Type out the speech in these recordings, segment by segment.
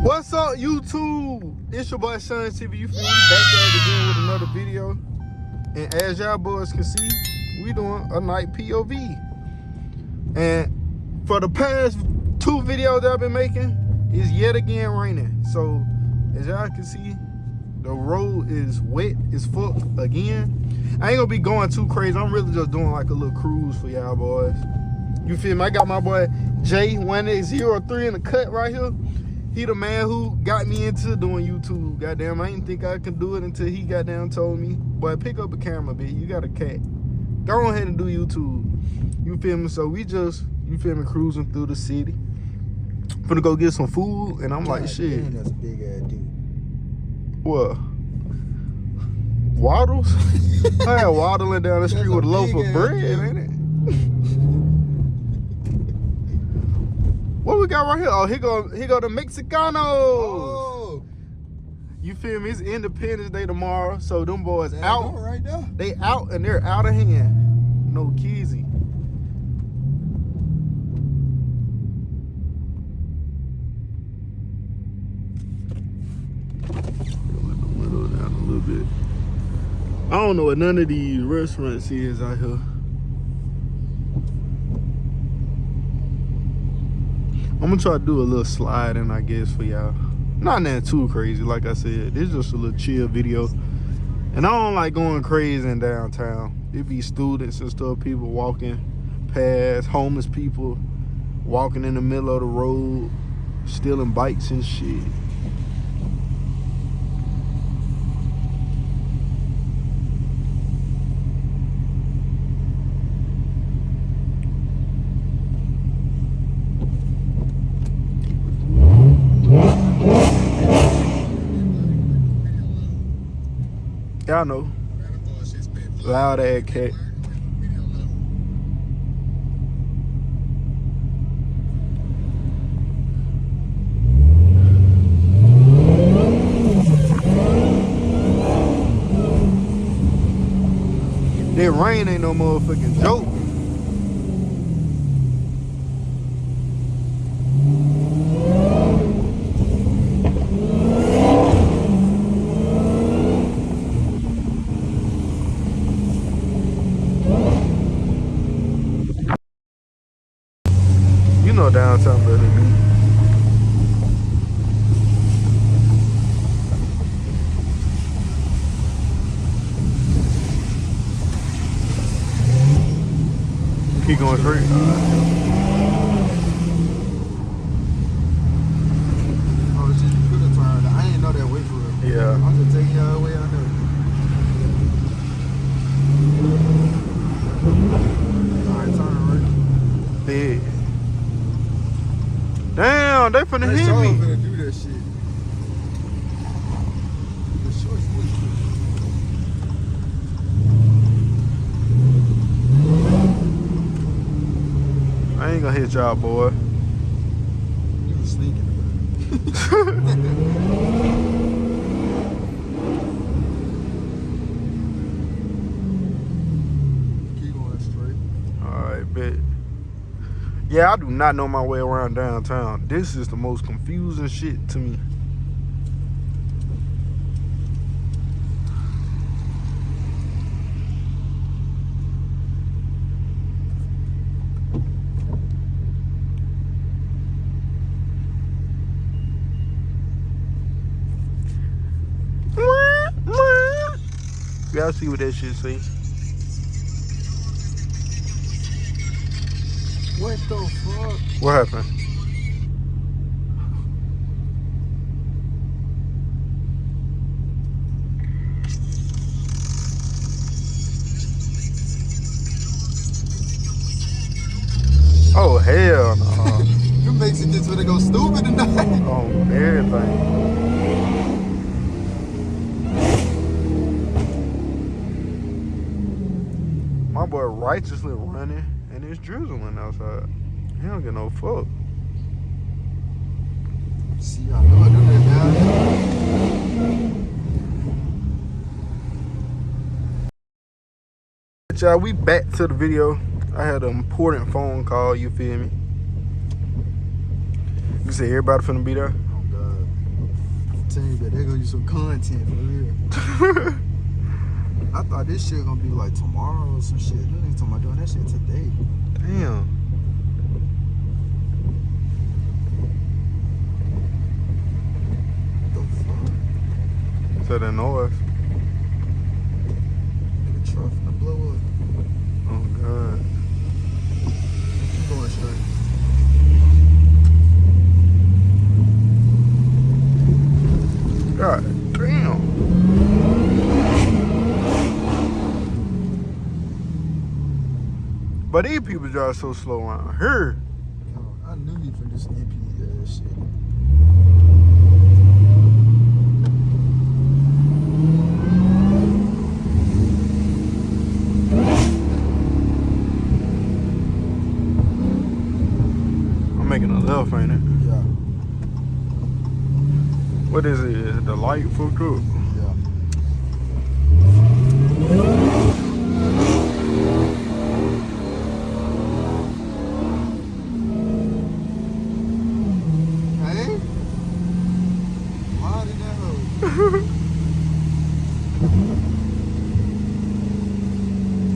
What's up, YouTube? It's your boy Sean TV. You feel me? Back at it again with another video. And as y'all boys can see, we doing a night POV. And for the past 2 videos that I've been making, it's yet again raining. So as y'all can see, the road is wet as fuck again. I ain't gonna be going too crazy. I'm really just doing like a little cruise for y'all boys. You feel me? I got my boy J1803 in the cut right here. He the man who got me into doing YouTube. Goddamn, I didn't think I could do it until he goddamn told me, boy, pick up a camera, bitch. You got a cat. Go ahead and do YouTube. You feel me? So we just, you feel me, cruising through the city. Finna go get some food, and I'm like, shit. Damn, that's a big ass dude. What? Waddles? I had waddling down the street with a loaf of bread, ain't it? What we got right here? Oh, here go the Mexicano. Oh. You feel me? It's Independence Day tomorrow, so them boys out. Right there. They out and they're out of hand. No kizzy. Let the window down a little bit. I don't know what none of these restaurants is out here. I'm gonna try to do a little sliding, I guess, for y'all. Not that too crazy, like I said. This is just a little chill video. And I don't like going crazy in downtown. It be students and stuff, people walking past, homeless people walking in the middle of the road, stealing bikes and shit. Y'all know. Loud ass cat. That rain ain't no motherfucking joke. You know downtown better than me. Keep going straight. Oh, it's just you could turn. I didn't know that way for real. Yeah. I'm just taking y'all way out there. Alright, turn right. Big. Damn, they finna They hit sure me. finna do that shit. The shorts look I ain't gonna hit y'all, boy. You was sneaking about it. Keep going straight. Alright, bet. Yeah, I do not know my way around downtown. This is the most confusing shit to me. Y'all see what that shit say? What the fuck? What happened? Oh, hell no. You makes it just when they go stupid tonight. Oh, everything. My boy righteously running and it's drizzling outside. He don't get no fuck. See, I know I do that now. Y'all, we back to the video. I had an important phone call, you feel me? You say everybody finna be there? Oh, God. telling you, but they gonna use some content for real. I thought this shit gonna be like tomorrow or some shit. Them niggas talking about doing that shit today. Damn. What the fuck? So the noise. Nigga truck finna blow up. Oh god. Keep going straight. God damn. But these people drive so slow around here. Oh, I knew you finna do some MP shit. I'm making a left, ain't it? Yeah, What is it? Is the light fucked up? yeah. Hey? Why did that hoe?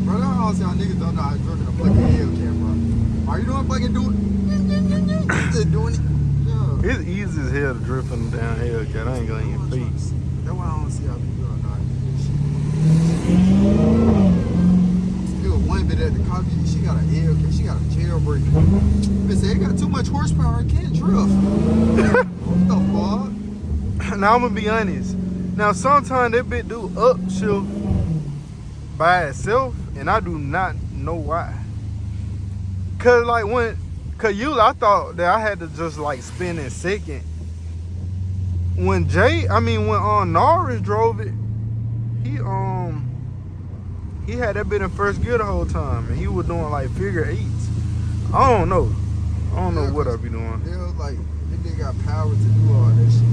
Bro, that's how y'all niggas don't know how to drive in a fucking Hellcat, bro. Are you doing fucking doing just doing it? Yeah. It's easy as hell to drift them down Hellcat. I ain't gonna even feet. That's why I don't see how people don't know how to do this shit. There was one bit at the coffee, she got a Hellcat, she got a jailbreak. They said it got too much horsepower, it can't drift. What the fuck? Now I'm gonna be honest. Now sometimes that bit do upshift by itself, and I do not know why. Cause usually I thought that I had to just like spin in second. When Norris drove it, he had that bit in first gear the whole time, and he was doing like figure eights. I don't know what I be doing. They was like, they got power to do all that shit.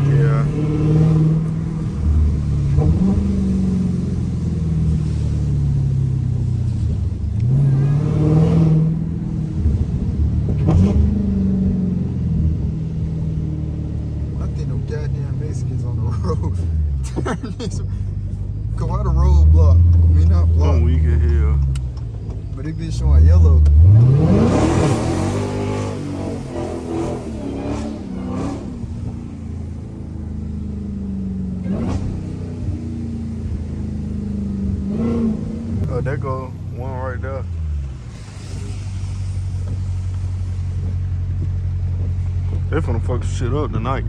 Yeah. I think them goddamn Mexicans on the road. Turn this. Cause why the road block? I mean, not block, I'm weak as hell. but it be showing yellow. Oh, there go one right there. They finna fuck shit up tonight.